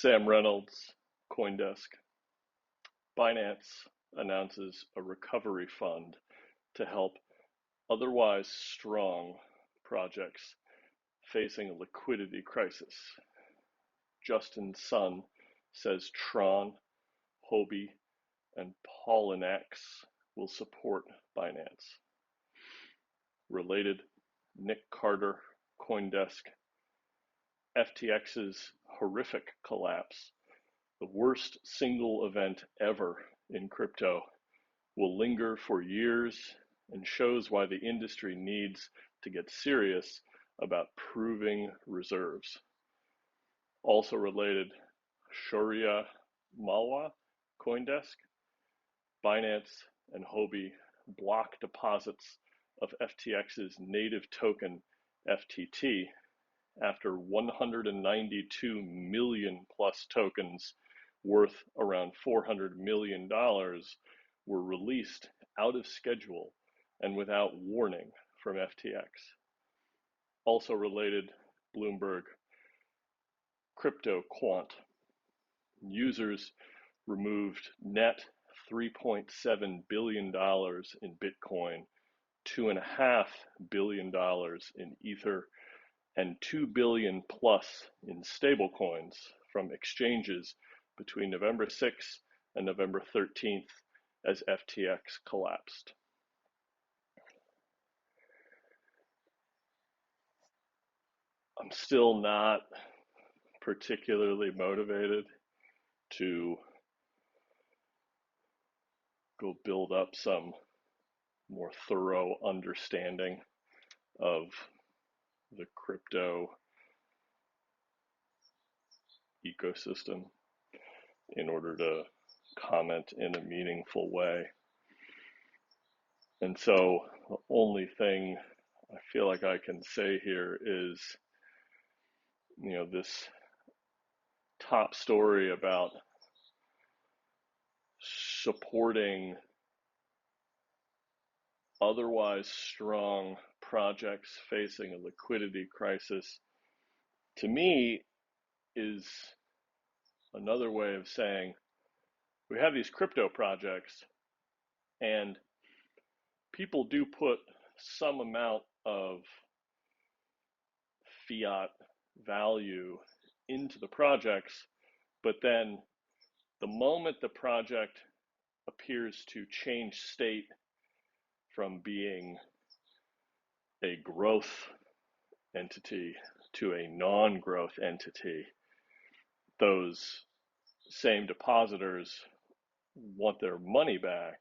Sam Reynolds, CoinDesk. Binance announces a recovery fund to help otherwise strong projects facing a liquidity crisis. Justin Sun says Tron, Hobie, and Polynex will support Binance. Related, Nick Carter, CoinDesk. FTX's horrific collapse, the worst single event ever in crypto, will linger for years and shows why the industry needs to get serious about proving reserves. Also related, Shaurya Malwa, CoinDesk. Binance and Hobie block deposits of FTX's native token FTT after 192 million plus tokens worth around $400 million were released out of schedule and without warning from FTX. Also related, Bloomberg, CryptoQuant. Users removed net $3.7 billion in Bitcoin, $2.5 billion in Ether, and 2 billion plus in stablecoins from exchanges between November 6th and November 13th as FTX collapsed. I'm still not particularly motivated to go build up some more thorough understanding of the crypto ecosystem in order to comment in a meaningful way. And so the only thing I feel like I can say here is, this top story about supporting otherwise strong projects facing a liquidity crisis, to me, is another way of saying we have these crypto projects and people do put some amount of fiat value into the projects, but then the moment the project appears to change state from being a growth entity to a non-growth entity, those same depositors want their money back,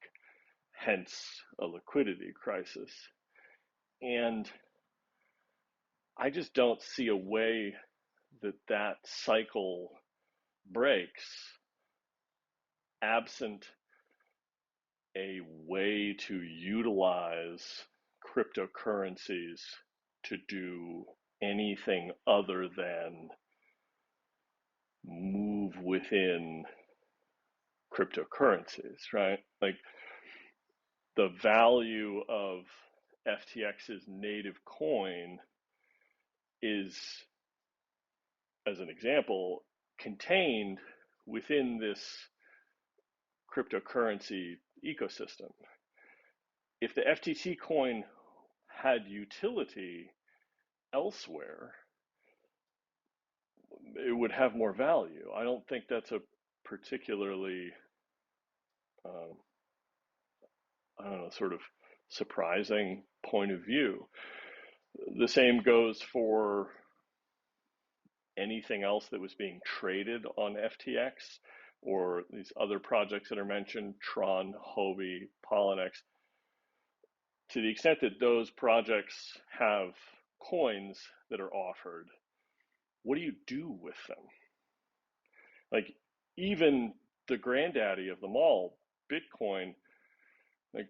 hence a liquidity crisis. And I just don't see a way that cycle breaks absent a way to utilize cryptocurrencies to do anything other than move within cryptocurrencies, right? Like the value of FTX's native coin is, as an example, contained within this cryptocurrency ecosystem. If the FTT coin had utility elsewhere, it would have more value. I don't think that's a particularly, sort of surprising point of view. The same goes for anything else that was being traded on FTX or these other projects that are mentioned, Tron, Hobie, Polynex. To the extent that those projects have coins that are offered, what do you do with them? Like even the granddaddy of them all, Bitcoin, like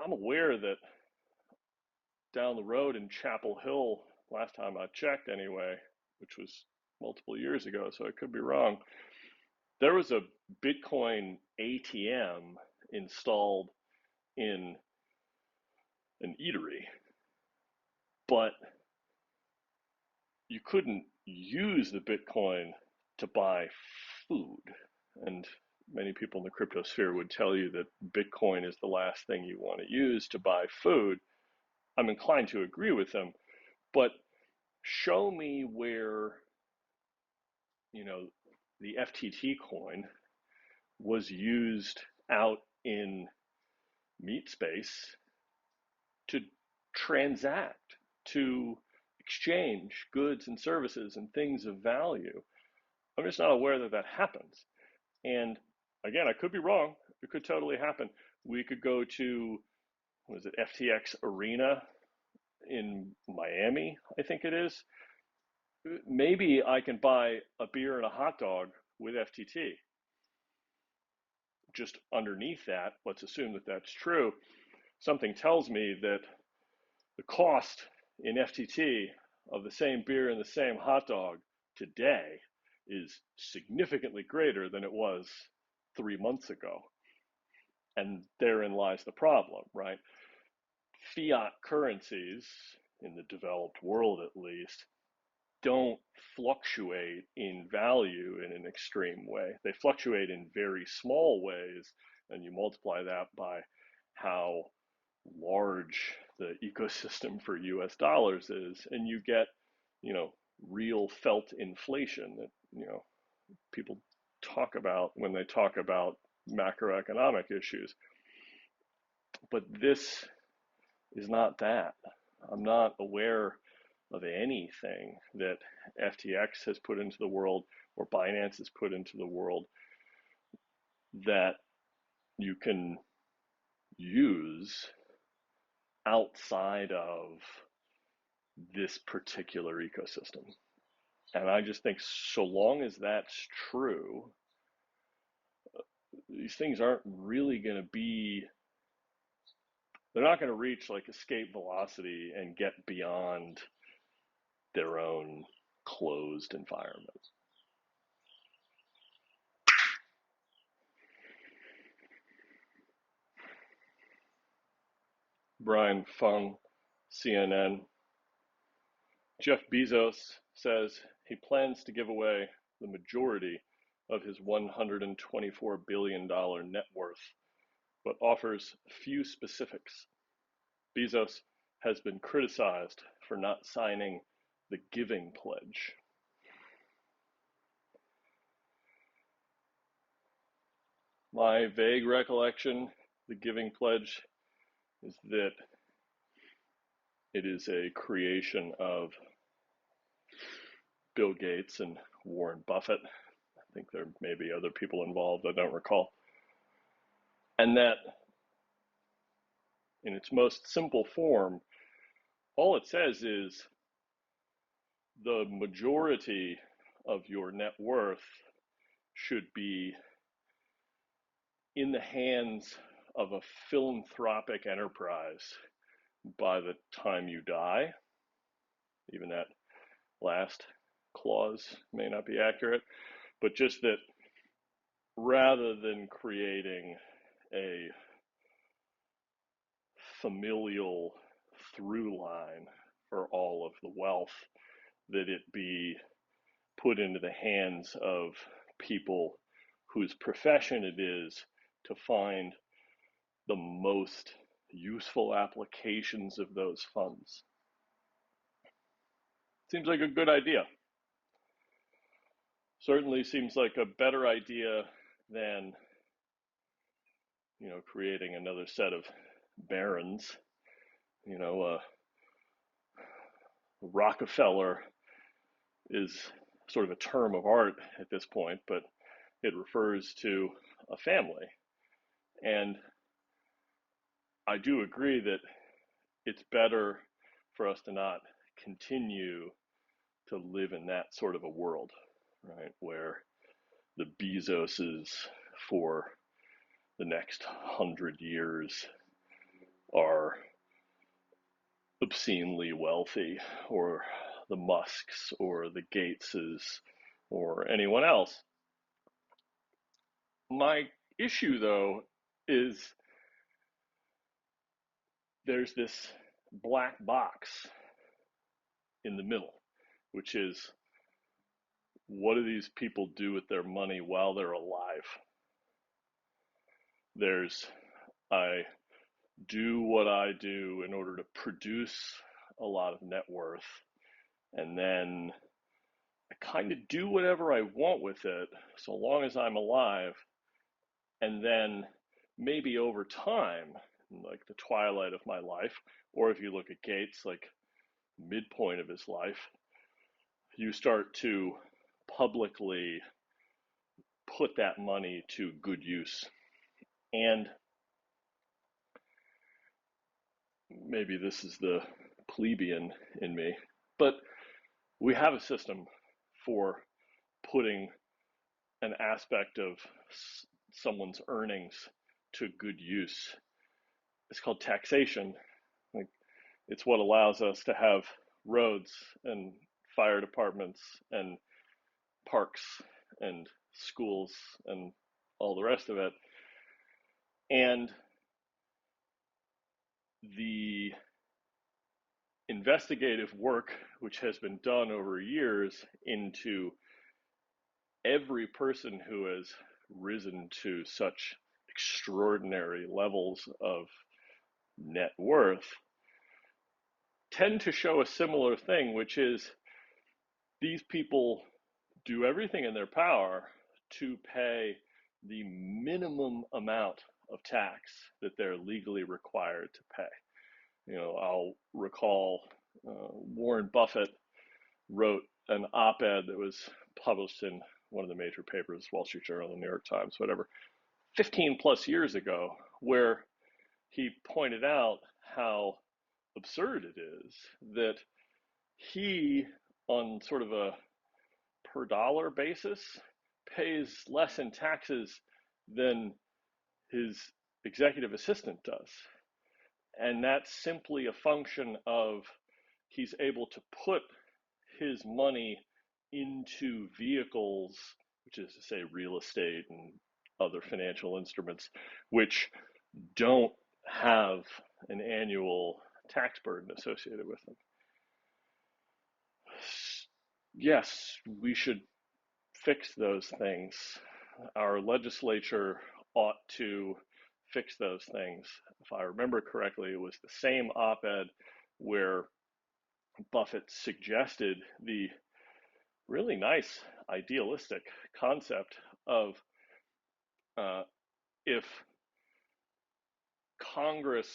I'm aware that down the road in Chapel Hill, last time I checked anyway, which was multiple years ago, so I could be wrong, there was a Bitcoin ATM installed in an eatery, but you couldn't use the Bitcoin to buy food. And many people in the crypto sphere would tell you that Bitcoin is the last thing you want to use to buy food. I'm inclined to agree with them, but show me where, the FTT coin was used out in meat space to transact, to exchange goods and services and things of value. I'm just not aware that that happens. And again, I could be wrong. It could totally happen. We could go to, was it FTX Arena in Miami, I think it is. Maybe I can buy a beer and a hot dog with FTT. Just underneath that, let's assume that that's true. Something tells me that the cost in FTT of the same beer and the same hot dog today is significantly greater than it was 3 months ago. And therein lies the problem, right? Fiat currencies, in the developed world at least, don't fluctuate in value in an extreme way. They fluctuate in very small ways, and you multiply that by how large the ecosystem for US dollars is, and you get, real felt inflation that, people talk about when they talk about macroeconomic issues. But this is not that. I'm not aware of anything that FTX has put into the world or Binance has put into the world that you can use outside of this particular ecosystem. And I just think so long as that's true, these things aren't really going to be, they're not going to reach like escape velocity and get beyond their own closed environment. Brian Fung, CNN. Jeff Bezos says he plans to give away the majority of his $124 billion net worth, but offers few specifics. Bezos has been criticized for not signing the Giving Pledge. My vague recollection, the Giving Pledge, is that it is a creation of Bill Gates and Warren Buffett. I think there may be other people involved, I don't recall. And that, in its most simple form, all it says is the majority of your net worth should be in the hands of a philanthropic enterprise by the time you die. Even that last clause may not be accurate, but just that rather than creating a familial through line for all of the wealth, that it be put into the hands of people whose profession it is to find the most useful applications of those funds. Seems like a good idea. Certainly seems like a better idea than, creating another set of barons. Rockefeller is sort of a term of art at this point, but it refers to a family. And I do agree that it's better for us to not continue to live in that sort of a world, right? Where the Bezoses for the next 100 years are obscenely wealthy, or the Musks or the Gateses or anyone else. My issue, though, is there's this black box in the middle, which is what do these people do with their money while they're alive? There's, I do what I do in order to produce a lot of net worth, and then I kind of do whatever I want with it so long as I'm alive. And then maybe over time, like the twilight of my life, or if you look at Gates, like midpoint of his life, you start to publicly put that money to good use. And maybe this is the plebeian in me, but we have a system for putting an aspect of someone's earnings to good use. It's called taxation. Like, it's what allows us to have roads and fire departments and parks and schools and all the rest of it. And the investigative work which has been done over years into every person who has risen to such extraordinary levels of net worth tend to show a similar thing, which is these people do everything in their power to pay the minimum amount of tax that they're legally required to pay. You know, I'll recall Warren Buffett wrote an op-ed that was published in one of the major papers, Wall Street Journal, the New York Times, whatever, 15 plus years ago, where he pointed out how absurd it is that he, on sort of a per dollar basis, pays less in taxes than his executive assistant does. And that's simply a function of he's able to put his money into vehicles, which is to say real estate and other financial instruments, which don't have an annual tax burden associated with them. Yes, we should fix those things. Our legislature ought to fix those things. If I remember correctly, it was the same op-ed where Buffett suggested the really nice, idealistic concept of if Congress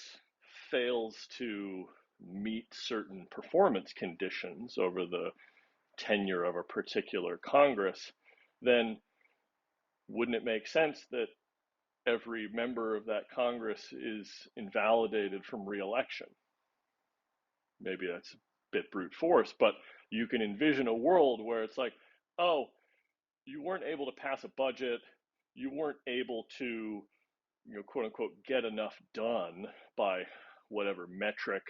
fails to meet certain performance conditions over the tenure of a particular Congress, then wouldn't it make sense that every member of that Congress is invalidated from re-election? Maybe that's a bit brute force, but you can envision a world where it's like, oh, you weren't able to pass a budget, you weren't able to, quote unquote, get enough done by whatever metric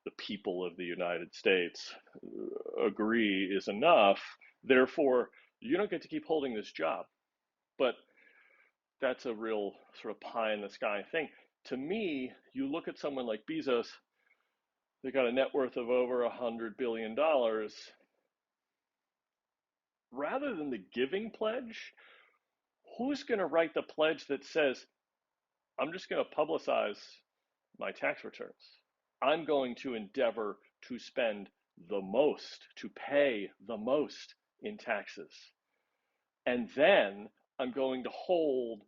the people of the United States agree is enough. Therefore, you don't get to keep holding this job. But that's a real sort of pie in the sky thing. To me, you look at someone like Bezos, they got a net worth of over $100 billion. Rather than the giving pledge, who's going to write the pledge that says, I'm just going to publicize my tax returns? I'm going to endeavor to spend the most, to pay the most in taxes. And then I'm going to hold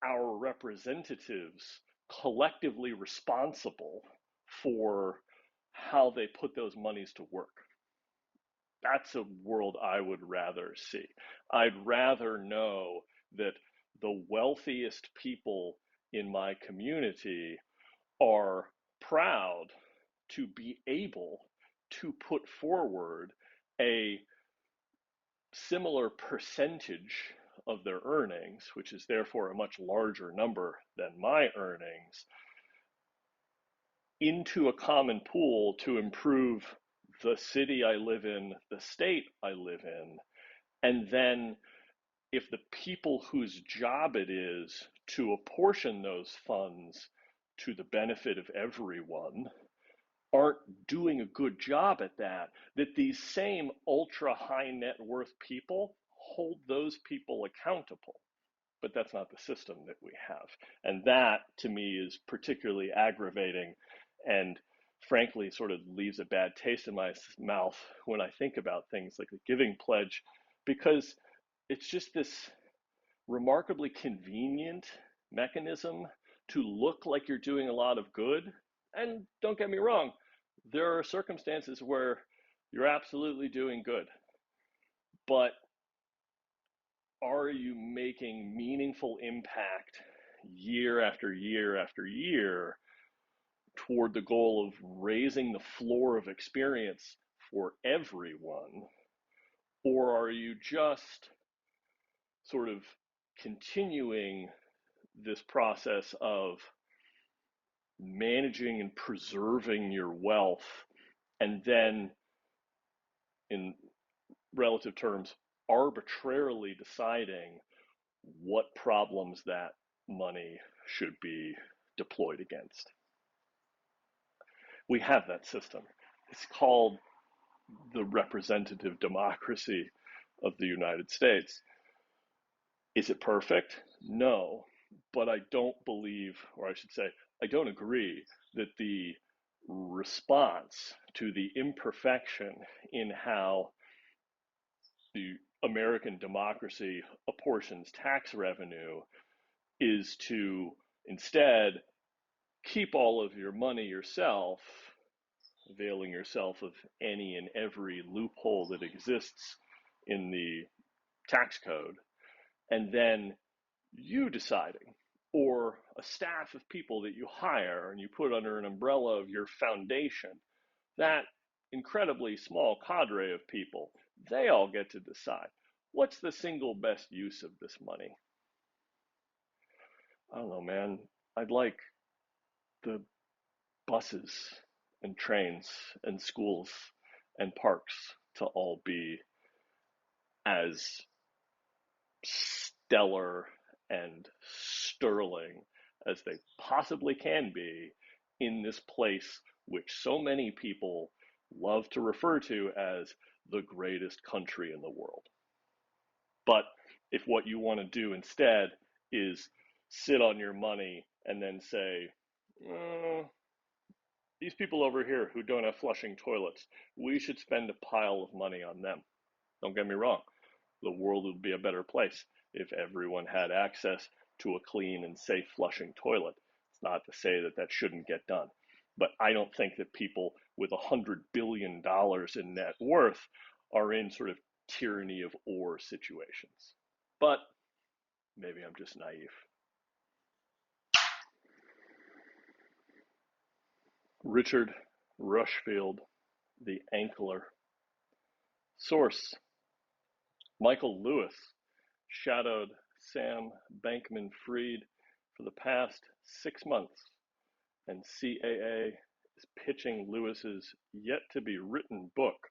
our representatives collectively responsible for how they put those monies to work. That's a world I would rather see. I'd rather know that the wealthiest people in my community are proud to be able to put forward a similar percentage of their earnings, which is therefore a much larger number than my earnings, into a common pool to improve the city I live in, the state I live in. And then if the people whose job it is to apportion those funds to the benefit of everyone aren't doing a good job at that, that these same ultra high net worth people hold those people accountable. But that's not the system that we have. And that, to me, is particularly aggravating and frankly sort of leaves a bad taste in my mouth when I think about things like the Giving Pledge, because it's just this remarkably convenient mechanism to look like you're doing a lot of good. And don't get me wrong, there are circumstances where you're absolutely doing good. But are you making meaningful impact year after year after year toward the goal of raising the floor of experience for everyone? Or are you just sort of continuing this process of managing and preserving your wealth and then, in relative terms, arbitrarily deciding what problems that money should be deployed against? We have that system. It's called the representative democracy of the United States. Is it perfect? No. But I don't believe, or I should say, I don't agree that the response to the imperfection in how the American democracy apportions tax revenue is to instead keep all of your money yourself, availing yourself of any and every loophole that exists in the tax code, and then you deciding, or a staff of people that you hire and you put under an umbrella of your foundation, that incredibly small cadre of people, they all get to decide what's the single best use of this money. I don't know, man. I'd like the buses and trains and schools and parks to all be as stellar and sterling as they possibly can be in this place which so many people love to refer to as the greatest country in the world. But if what you want to do instead is sit on your money and then say, these people over here who don't have flushing toilets, we should spend a pile of money on them. Don't get me wrong. The world would be a better place if everyone had access to a clean and safe flushing toilet. It's not to say that that shouldn't get done. But I don't think that people with $100 billion in net worth are in sort of tyranny of or situations. But maybe I'm just naive. Richard Rushfield, the Ankler. Source: Michael Lewis shadowed Sam Bankman-Fried for the past 6 months, and CAA is pitching Lewis's yet-to-be-written book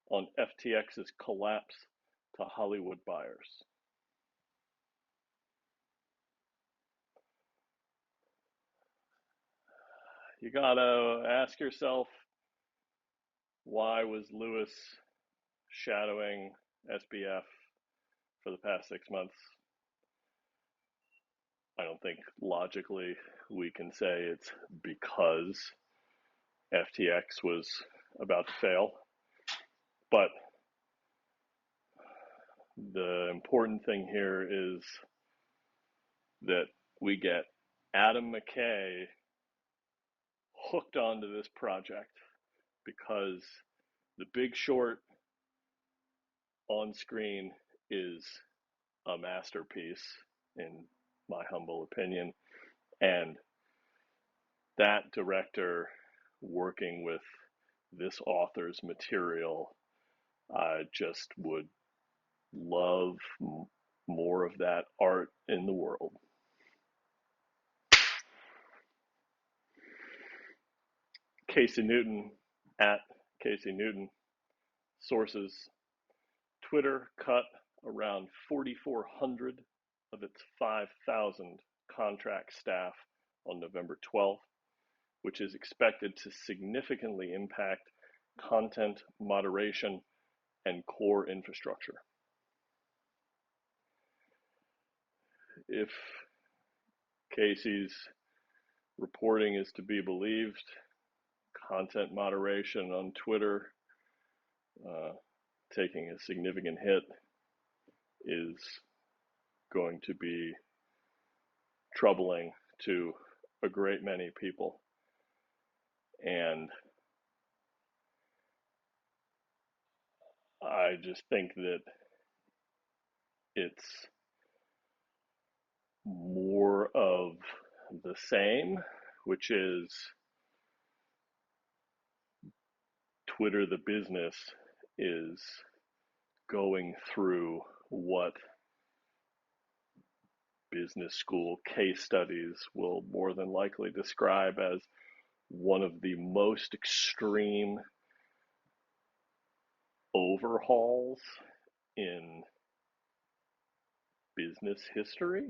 on FTX's collapse to Hollywood buyers. You gotta ask yourself, why was Lewis shadowing SBF for the past 6 months? I don't think logically we can say it's because FTX was about to fail. But the important thing here is that we get Adam McKay hooked onto this project because The Big Short on screen is a masterpiece, in my humble opinion. And that director working with this author's material, I just would love more of that art in the world. Casey Newton, at Casey Newton. Sources: Twitter cut around 4,400 of its 5,000 contract staff on November 12th. which is expected to significantly impact content moderation and core infrastructure. If Casey's reporting is to be believed, content moderation on Twitter taking a significant hit is going to be troubling to a great many people. And I just think that it's more of the same, which is Twitter, the business, is going through what business school case studies will more than likely describe as one of the most extreme overhauls in business history.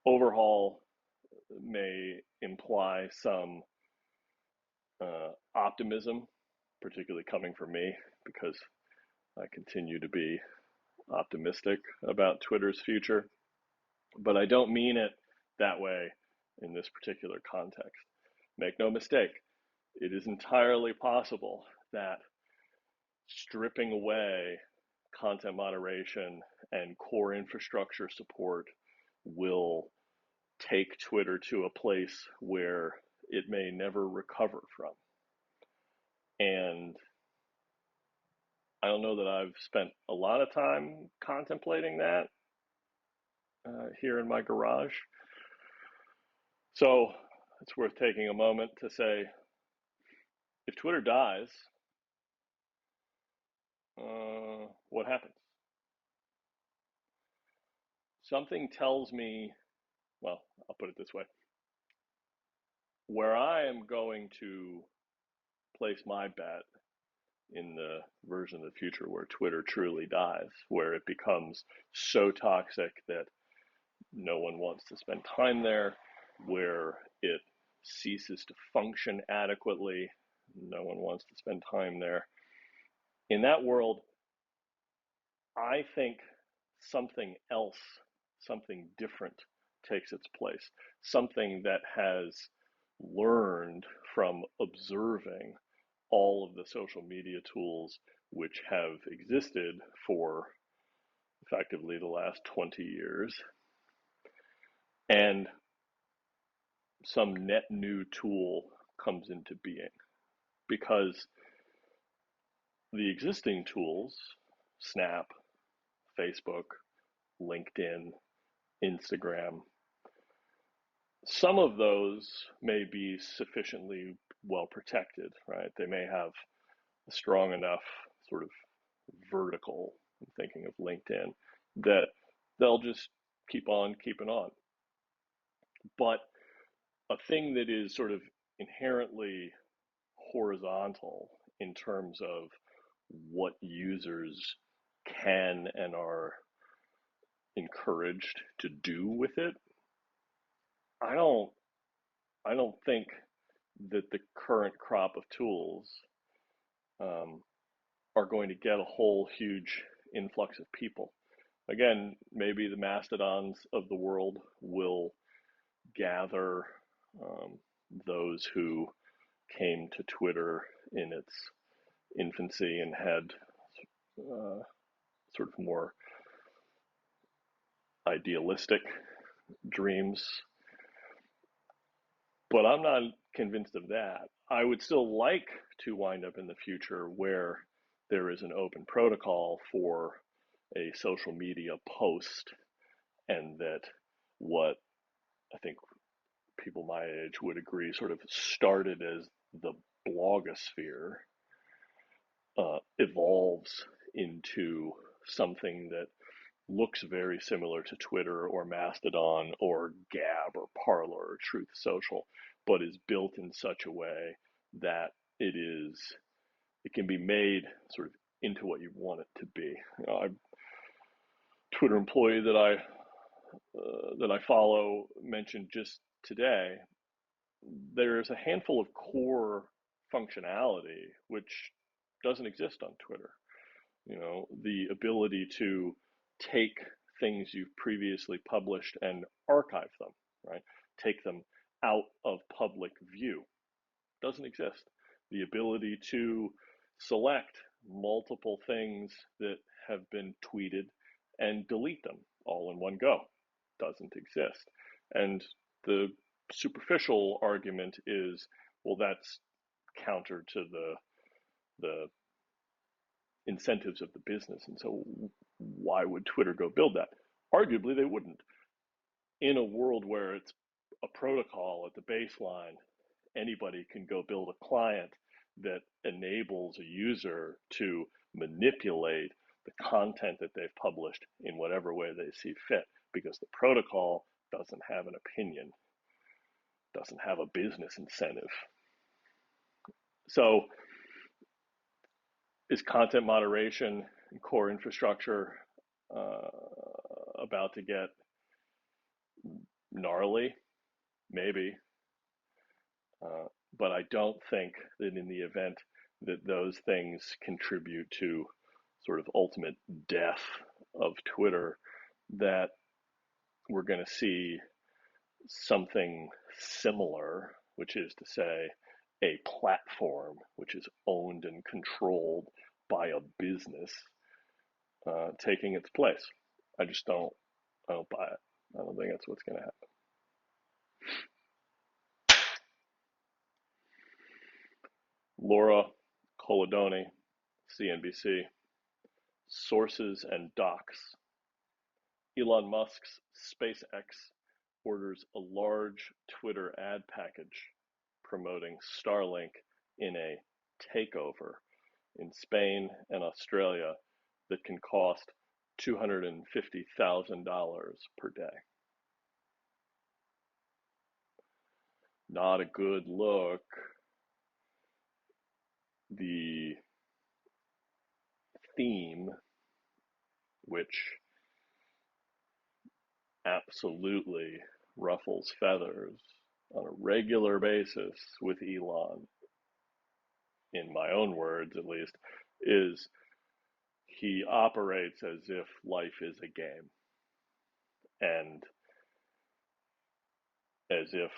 Overhaul may imply some optimism, particularly coming from me, because I continue to be optimistic about Twitter's future. But I don't mean it that way in this particular context. Make no mistake, it is entirely possible that stripping away content moderation and core infrastructure support will take Twitter to a place where it may never recover from. And I don't know that I've spent a lot of time contemplating that here in my garage. So it's worth taking a moment to say, if Twitter dies, what happens? Something tells me, well, I'll put it this way. Where I am going to place my bet in the version of the future where Twitter truly dies, where it becomes so toxic that no one wants to spend time there, where it ceases to function adequately, no one wants to spend time there. In that world, I think something else, something different takes its place, something that has learned from observing all of the social media tools which have existed for effectively the last 20 years, and some net new tool comes into being. Because the existing tools, Snap, Facebook, LinkedIn, Instagram, some of those may be sufficiently well protected, right? They may have a strong enough sort of vertical, I'm thinking of LinkedIn, that they'll just keep on keeping on. But a thing that is sort of inherently horizontal in terms of what users can and are encouraged to do with it, I don't think that the current crop of tools are going to get a whole huge influx of people. Again, maybe the mastodons of the world will gather those who came to Twitter in its infancy and had sort of more idealistic dreams. But I'm not convinced of that. I would still like to wind up in the future where there is an open protocol for a social media post, and that what I think people my age would agree sort of started as the blogosphere evolves into something that looks very similar to Twitter or Mastodon or Gab or Parler or Truth Social, but is built in such a way that it can be made sort of into what you want it to be. You know, a Twitter employee that I follow mentioned just today there's a handful of core functionality which doesn't exist on Twitter. You know, the ability to take things you've previously published and archive them, right? Take them out of public view doesn't exist. The ability to select multiple things that have been tweeted and delete them all in one go doesn't exist. And the superficial argument is, well, that's counter to the incentives of the business. And so why would Twitter go build that? Arguably, they wouldn't. In a world where it's a protocol at the baseline, anybody can go build a client that enables a user to manipulate the content that they've published in whatever way they see fit, because the protocol doesn't have an opinion, doesn't have a business incentive. So is content moderation and core infrastructure about to get gnarly? Maybe. But I don't think that in the event that those things contribute to sort of ultimate death of Twitter, that we're going to see something similar, which is to say, a platform which is owned and controlled by a business taking its place. I don't buy it. I don't think that's what's going to happen. Laura Colodoni, CNBC, sources and docs. Elon Musk's SpaceX orders a large Twitter ad package promoting StarLink in a takeover in Spain and Australia that can cost $250,000 per day. Not a good look. The theme, which absolutely ruffles feathers on a regular basis with Elon, in my own words at least, is he operates as if life is a game, and as if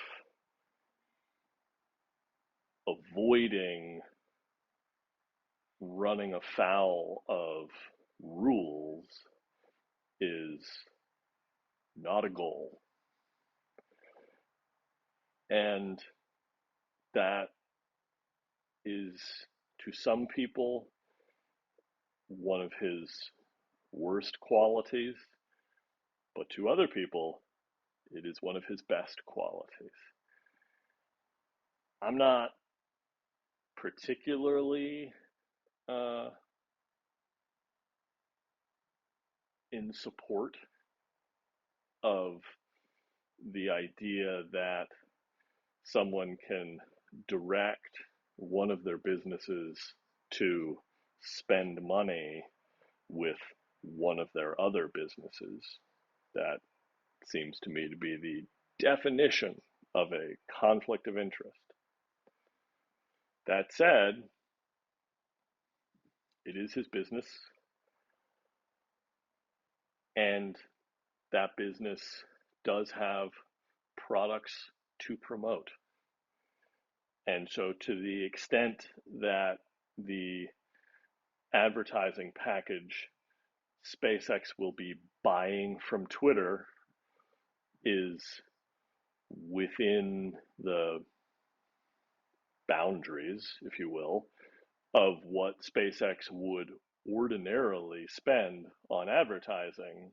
avoiding running afoul of rules is not a goal. And that is, to some people, one of his worst qualities, but to other people, it is one of his best qualities. I'm not particularly in support of the idea that someone can direct one of their businesses to spend money with one of their other businesses. That seems to me to be the definition of a conflict of interest. That said, it is his business, and that business does have products to promote. And so to the extent that the advertising package SpaceX will be buying from Twitter is within the boundaries, if you will, of what SpaceX would ordinarily spend on advertising,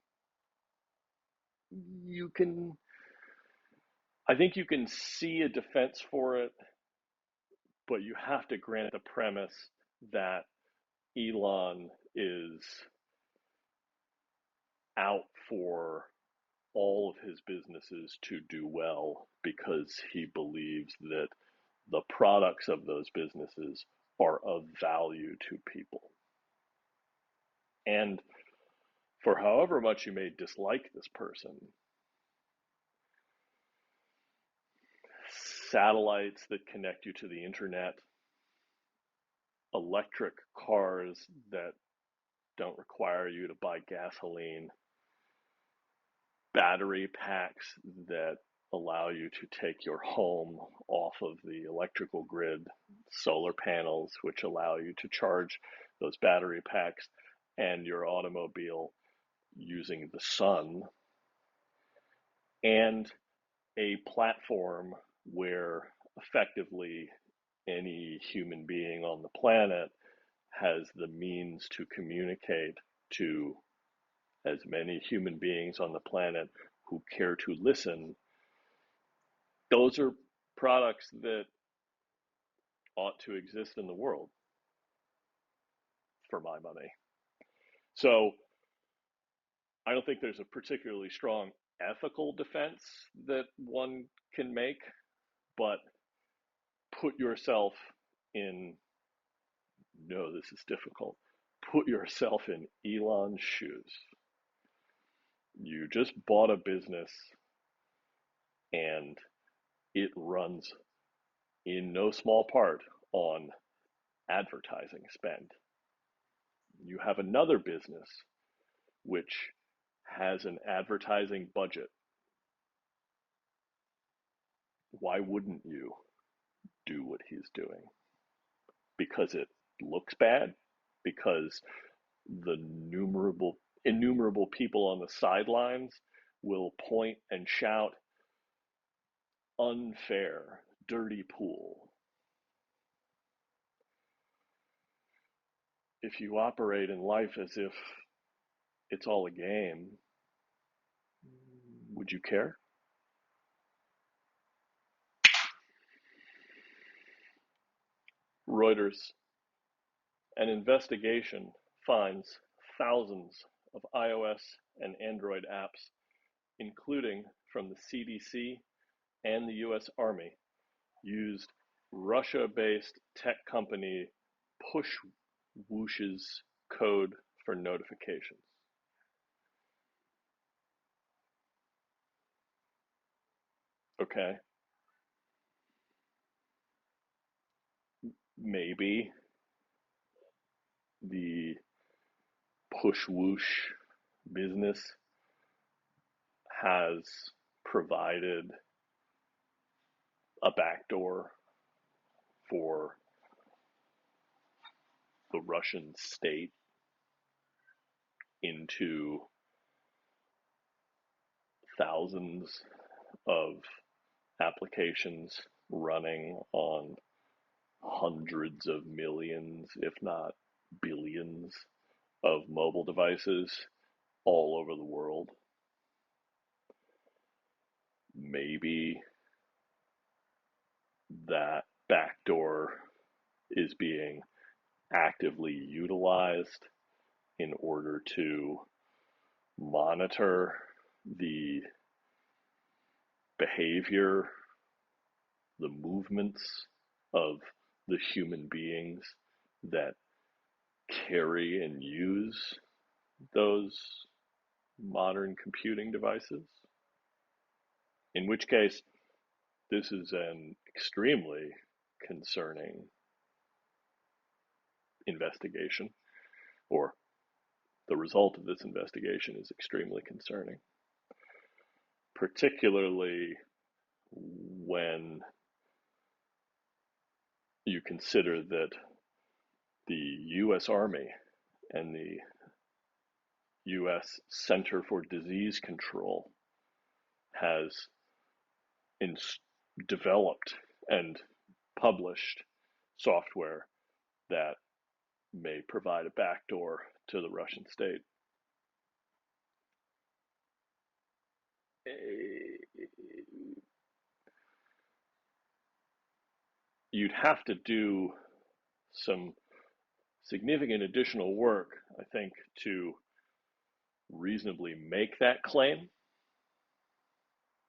I think you can see a defense for it, but you have to grant the premise that Elon is out for all of his businesses to do well because he believes that the products of those businesses are of value to people. And for however much you may dislike this person, satellites that connect you to the internet, electric cars that don't require you to buy gasoline, battery packs that allow you to take your home off of the electrical grid, solar panels which allow you to charge those battery packs, and your automobile using the sun, and a platform where effectively any human being on the planet has the means to communicate to as many human beings on the planet who care to listen. Those are products that ought to exist in the world, for my money. So I don't think there's a particularly strong ethical defense that one can make, but put yourself in, no, this is difficult. Put yourself in Elon's shoes. You just bought a business and it runs in no small part on advertising spend. You have another business which has an advertising budget. Why wouldn't you do what he's doing? Because it looks bad? Because the innumerable people on the sidelines will point and shout, unfair, dirty pool. If you operate in life as if it's all a game, would you care? Reuters, an investigation finds thousands of iOS and Android apps, including from the CDC and the US Army, used Russia-based tech company Pushwoosh's code for notifications. Okay, maybe the Pushwoosh business has provided a backdoor for the Russian state into thousands of applications running on hundreds of millions, if not billions, of mobile devices all over the world. Maybe that backdoor is being actively utilized in order to monitor the behavior, the movements of the human beings that carry and use those modern computing devices. In which case, this is an extremely concerning investigation, or the result of this investigation is extremely concerning, particularly when you consider that the US Army and the US Center for Disease Control has developed and published software that may provide a backdoor to the Russian state. You'd have to do some significant additional work, I think, to reasonably make that claim.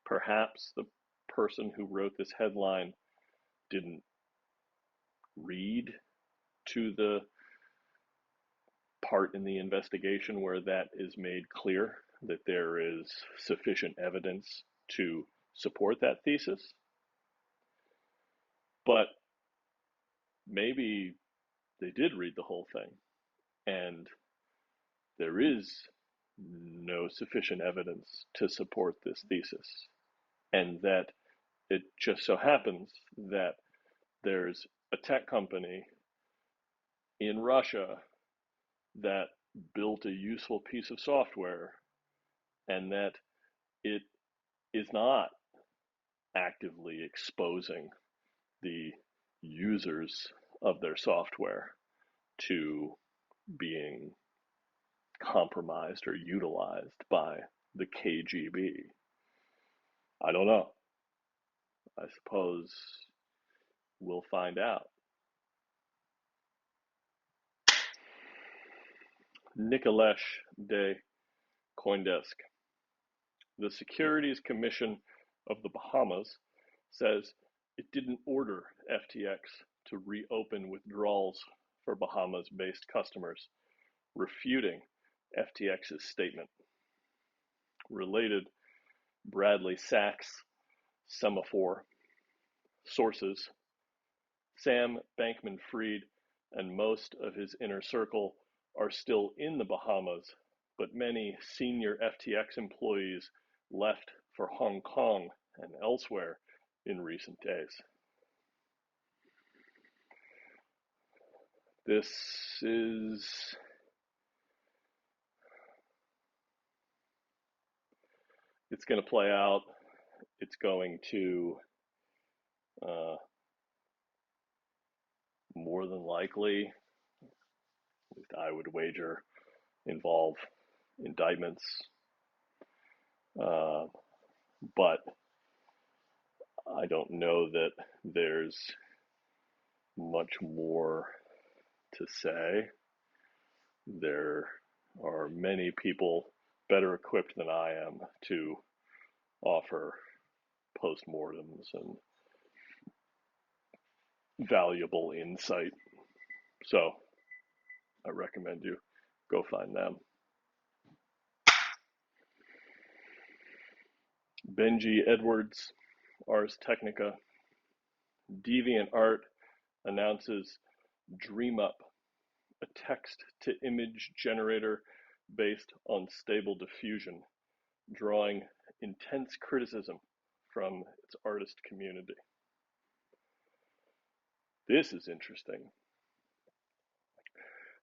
Perhaps the person who wrote this headline didn't read to the part in the investigation where that is made clear that there is sufficient evidence to support that thesis. But maybe they did read the whole thing, and there is no sufficient evidence to support this thesis, and that it just so happens that there's a tech company in Russia that built a useful piece of software, and that it is not actively exposing the users of their software to being compromised or utilized by the KGB. I don't know. I suppose we'll find out. Nicolesh de Coindesk. The Securities Commission of the Bahamas says it didn't order FTX to reopen withdrawals for Bahamas-based customers, refuting FTX's statement. Related Bradley Sachs Semaphore sources: Sam Bankman-Fried and most of his inner circle are still in the Bahamas, but many senior FTX employees left for Hong Kong and elsewhere in recent days. This is it's going to play out. It's going to more than likely, at least I would wager, involve indictments. But I don't know that there's much more to say. There are many people better equipped than I am to offer postmortems and valuable insight. So I recommend you go find them. Benji Edwards, Ars Technica. DeviantArt announces DreamUp, a text-to-image generator based on Stable Diffusion, drawing intense criticism from its artist community. This is interesting.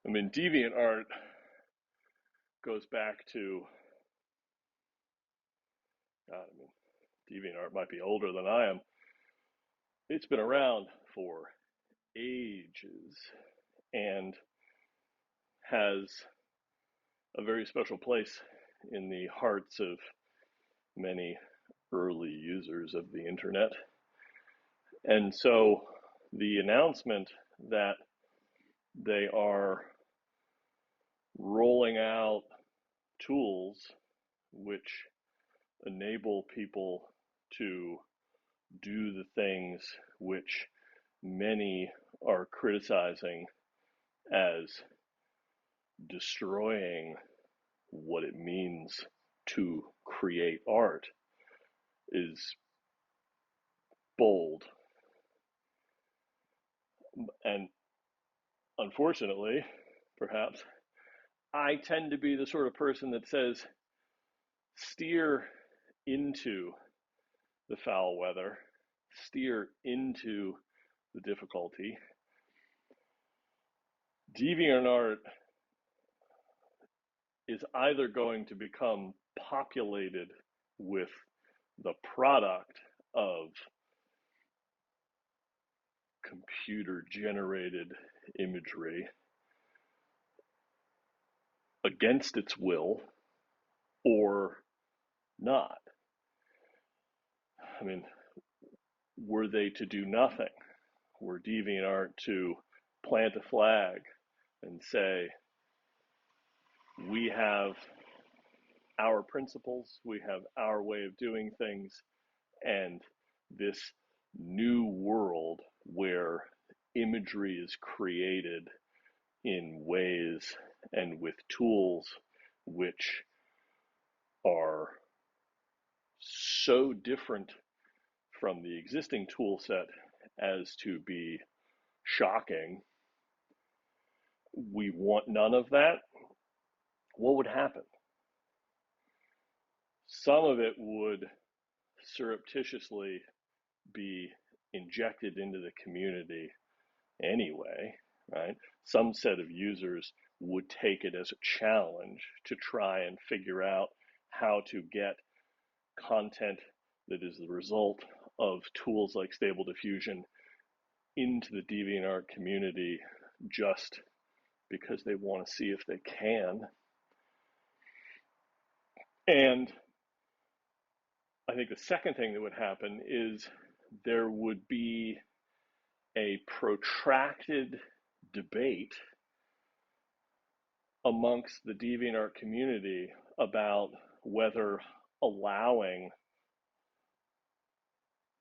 I mean, DeviantArt goes back to, DeviantArt might be older than I am. It's been around for ages and has a very special place in the hearts of many early users of the internet. And so the announcement that they are rolling out tools which enable people to do the things which many are criticizing as destroying what it means to create art is bold. And unfortunately, perhaps, I tend to be the sort of person that says, steer into the foul weather, steer into the difficulty. DeviantArt is either going to become populated with the product of computer-generated imagery against its will, or not. I mean, were they to do nothing, were DeviantArt to plant a flag and say, we have our principles, we have our way of doing things, and this new world where imagery is created in ways and with tools which are so different from the existing tool set as to be shocking. We want none of that. What would happen? Some of it would surreptitiously be injected into the community anyway, right? Some set of users would take it as a challenge to try and figure out how to get content that is the result of tools like Stable Diffusion into the DeviantArt community just because they want to see if they can. And I think the second thing that would happen is there would be a protracted debate amongst the DeviantArt community about whether allowing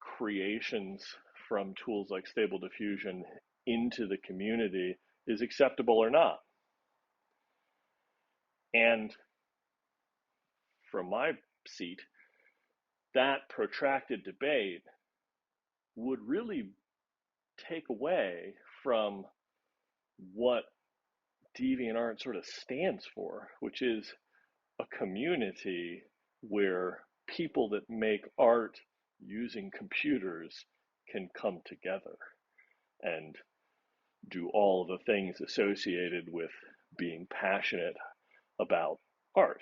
creations from tools like Stable Diffusion into the community is acceptable or not. And from my seat, that protracted debate would really take away from what DeviantArt sort of stands for, which is a community where people that make art using computers can come together and do all the things associated with being passionate about art.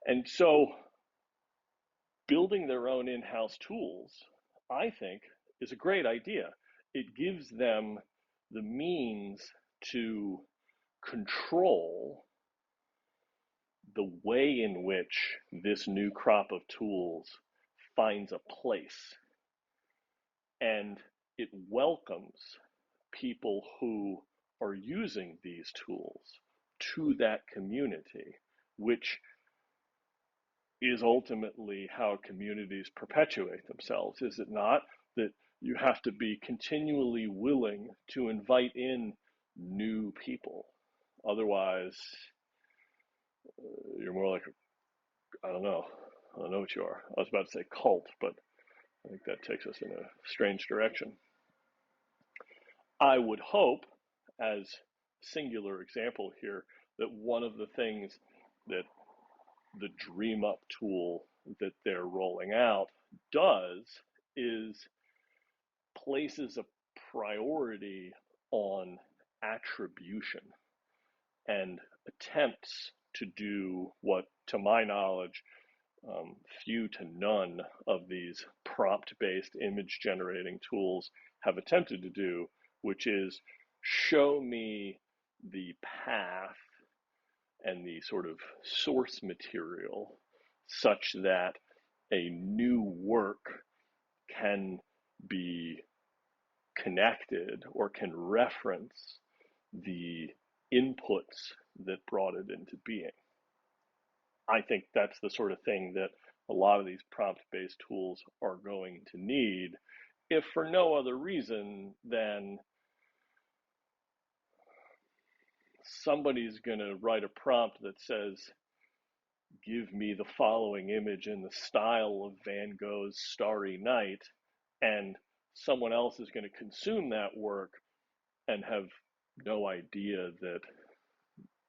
And so building their own in-house tools, I think, is a great idea. It gives them the means to control the way in which this new crop of tools finds a place. And it welcomes people who are using these tools to that community, which is ultimately how communities perpetuate themselves, is it not? That you have to be continually willing to invite in new people. Otherwise, you're more like, I don't know what you are. I was about to say cult, but I think that takes us in a strange direction. I would hope, as singular example here, that one of the things that the Dream Up tool that they're rolling out does is places a priority on attribution and attempts to do what, to my knowledge, few to none of these prompt-based image generating tools have attempted to do, which is show me the path and the sort of source material such that a new work can be connected or can reference the inputs that brought it into being. I think that's the sort of thing that a lot of these prompt-based tools are going to need, if for no other reason than somebody's going to write a prompt that says, give me the following image in the style of Van Gogh's Starry Night, and someone else is going to consume that work and have no idea that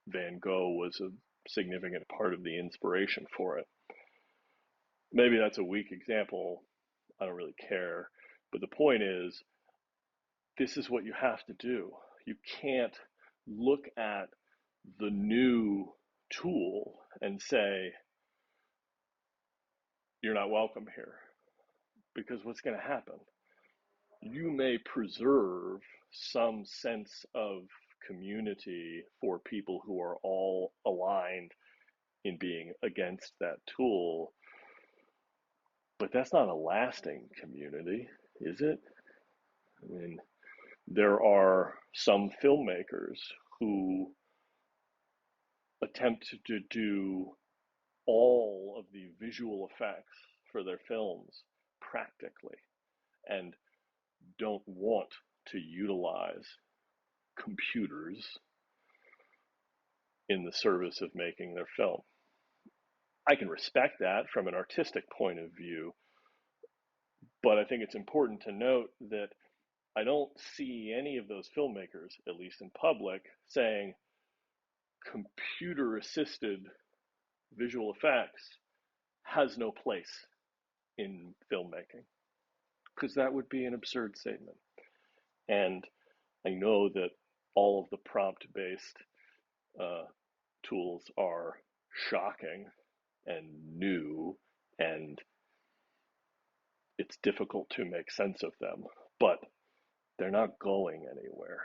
Van Gogh was a significant part of the inspiration for it. Maybe that's a weak example. I don't really care. But the point is, this is what you have to do. You can't look at the new tool and say, you're not welcome here. Because what's going to happen? You may preserve some sense of community for people who are all aligned in being against that tool, but that's not a lasting community, is it? I mean, there are some filmmakers who attempt to do all of the visual effects for their films practically and don't want to utilize computers in the service of making their film. I can respect that from an artistic point of view, But I think it's important to note that I don't see any of those filmmakers, at least in public, saying computer-assisted visual effects has no place in filmmaking, because that would be an absurd statement. And I know that all of the prompt-based tools are shocking and new, and it's difficult to make sense of them, but they're not going anywhere.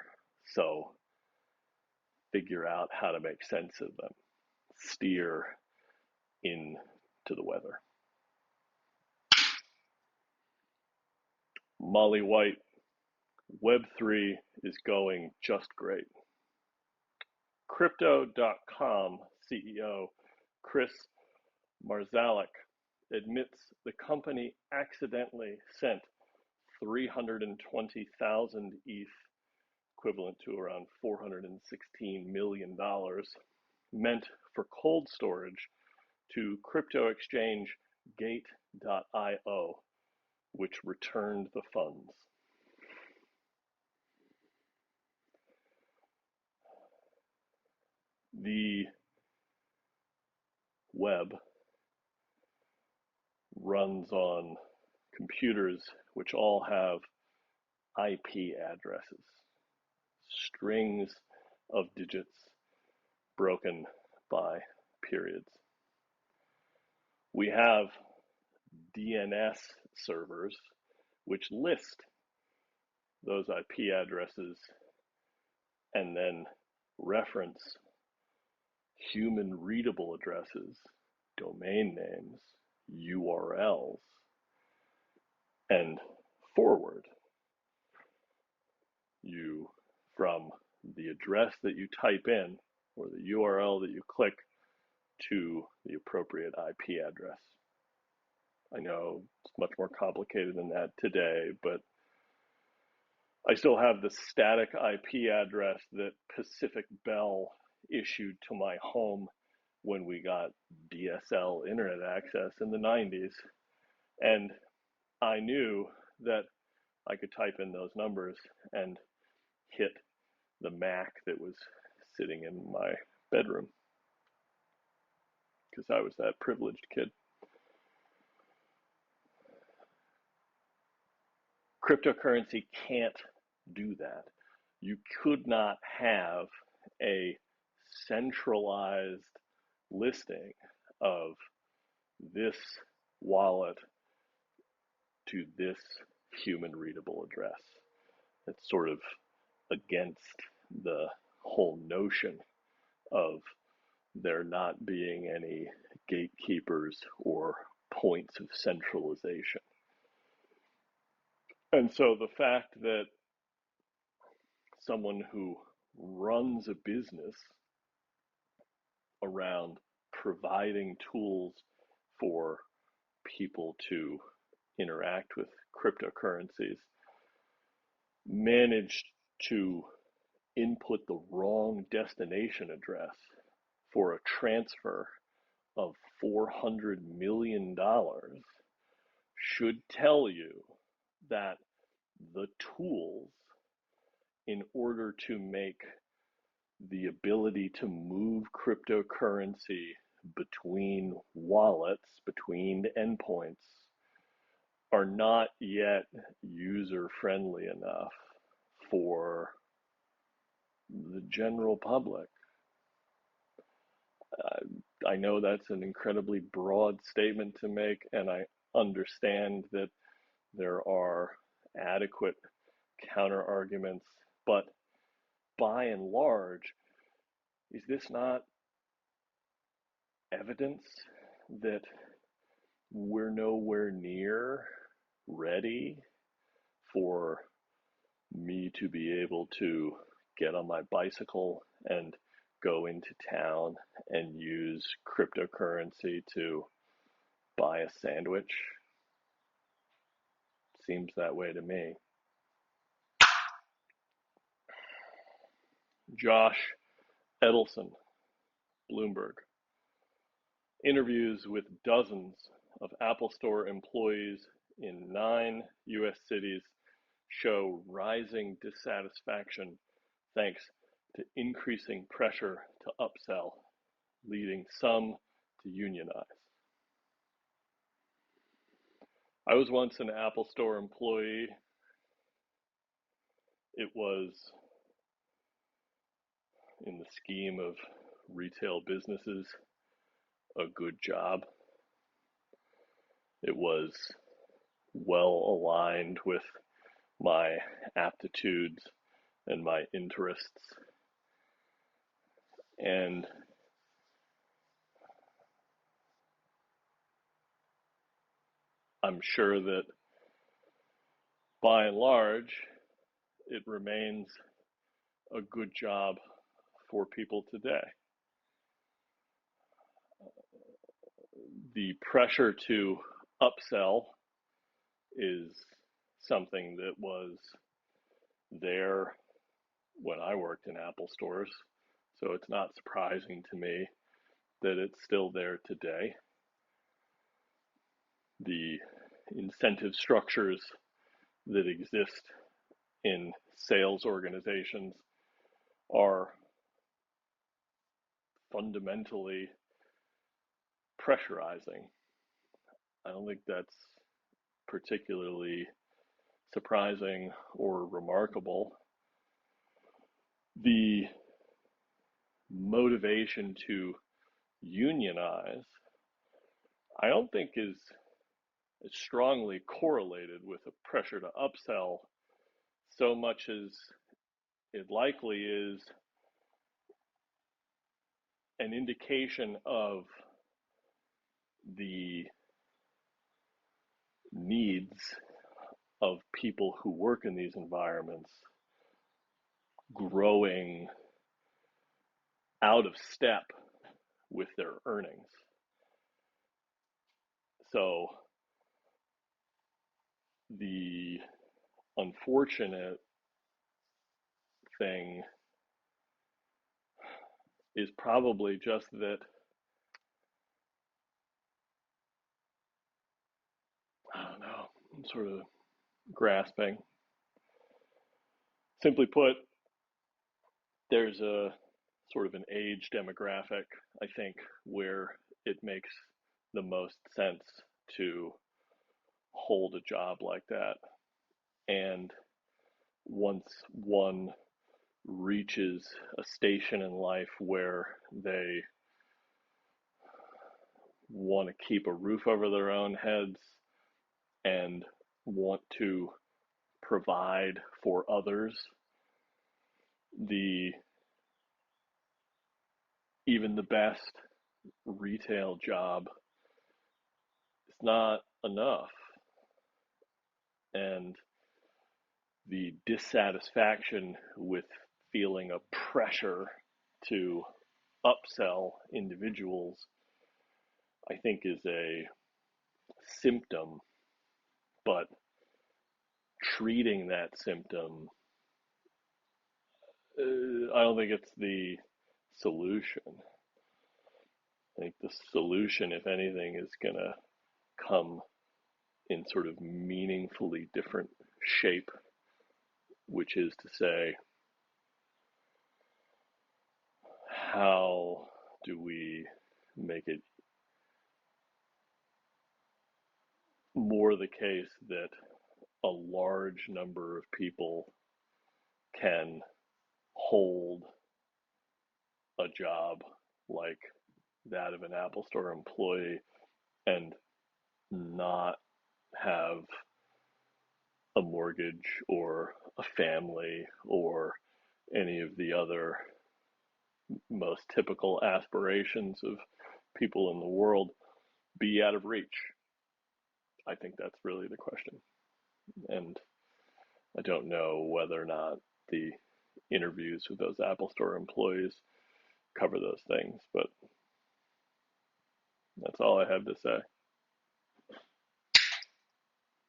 So figure out how to make sense of them. Steer into the weather. Molly White, Web3 is going just great. Crypto.com CEO Chris Marszalek admits the company accidentally sent 320,000 ETH, equivalent to around $416 million, meant for cold storage to crypto exchange Gate.io, which returned the funds. The web runs on computers which all have IP addresses, strings of digits broken by periods. We have DNS servers which list those IP addresses and then reference human readable addresses, domain names, URLs, and forward you from the address that you type in or the URL that you click to the appropriate IP address. I know it's much more complicated than that today, but I still have the static IP address that Pacific Bell issued to my home when we got DSL internet access in the 90s. And I knew that I could type in those numbers and hit the Mac that was sitting in my bedroom, because I was that privileged kid. Cryptocurrency can't do that. You could not have a centralized listing of this wallet to this human readable address. It's sort of against the whole notion of there not being any gatekeepers or points of centralization. And so the fact that someone who runs a business around providing tools for people to interact with cryptocurrencies managed to input the wrong destination address for a transfer of $400 million should tell you that the tools in order to make the ability to move cryptocurrency between wallets, between endpoints, are not yet user-friendly enough for the general public. I know that's an incredibly broad statement to make, and I understand that there are adequate counter arguments, but by and large, is this not evidence that we're nowhere near ready for me to be able to get on my bicycle and go into town and use cryptocurrency to buy a sandwich? Seems that way to me. Josh Edelson, Bloomberg, interviews with dozens of Apple Store employees in 9 US cities show rising dissatisfaction thanks to increasing pressure to upsell, leading some to unionize. I was once an Apple Store employee. It was, in the scheme of retail businesses, a good job. It was well aligned with my aptitudes and my interests. And I'm sure that by and large, it remains a good job for people today. The pressure to upsell is something that was there when I worked in Apple stores, so it's not surprising to me that it's still there today. The incentive structures that exist in sales organizations are fundamentally pressurizing. I don't think that's particularly surprising or remarkable. The motivation to unionize, I don't think is strongly correlated with a pressure to upsell so much as it likely is an indication of the needs of people who work in these environments growing out of step with their earnings. So the unfortunate thing is probably just that, I don't know, I'm sort of grasping. Simply put, there's a sort of an age demographic, I think, where it makes the most sense to hold a job like that. And once one reaches a station in life where they want to keep a roof over their own heads and want to provide for others, even the best retail job is not enough. And the dissatisfaction with feeling a pressure to upsell individuals, I think, is a symptom, but treating that symptom, I don't think it's the solution. I think the solution, if anything, is going to come in sort of meaningfully different shape, which is to say, how do we make it more the case that a large number of people can hold a job like that of an Apple Store employee and not have a mortgage or a family or any of the other most typical aspirations of people in the world be out of reach? I think that's really the question. And I don't know whether or not the interviews with those Apple Store employees cover those things, but that's all I have to say.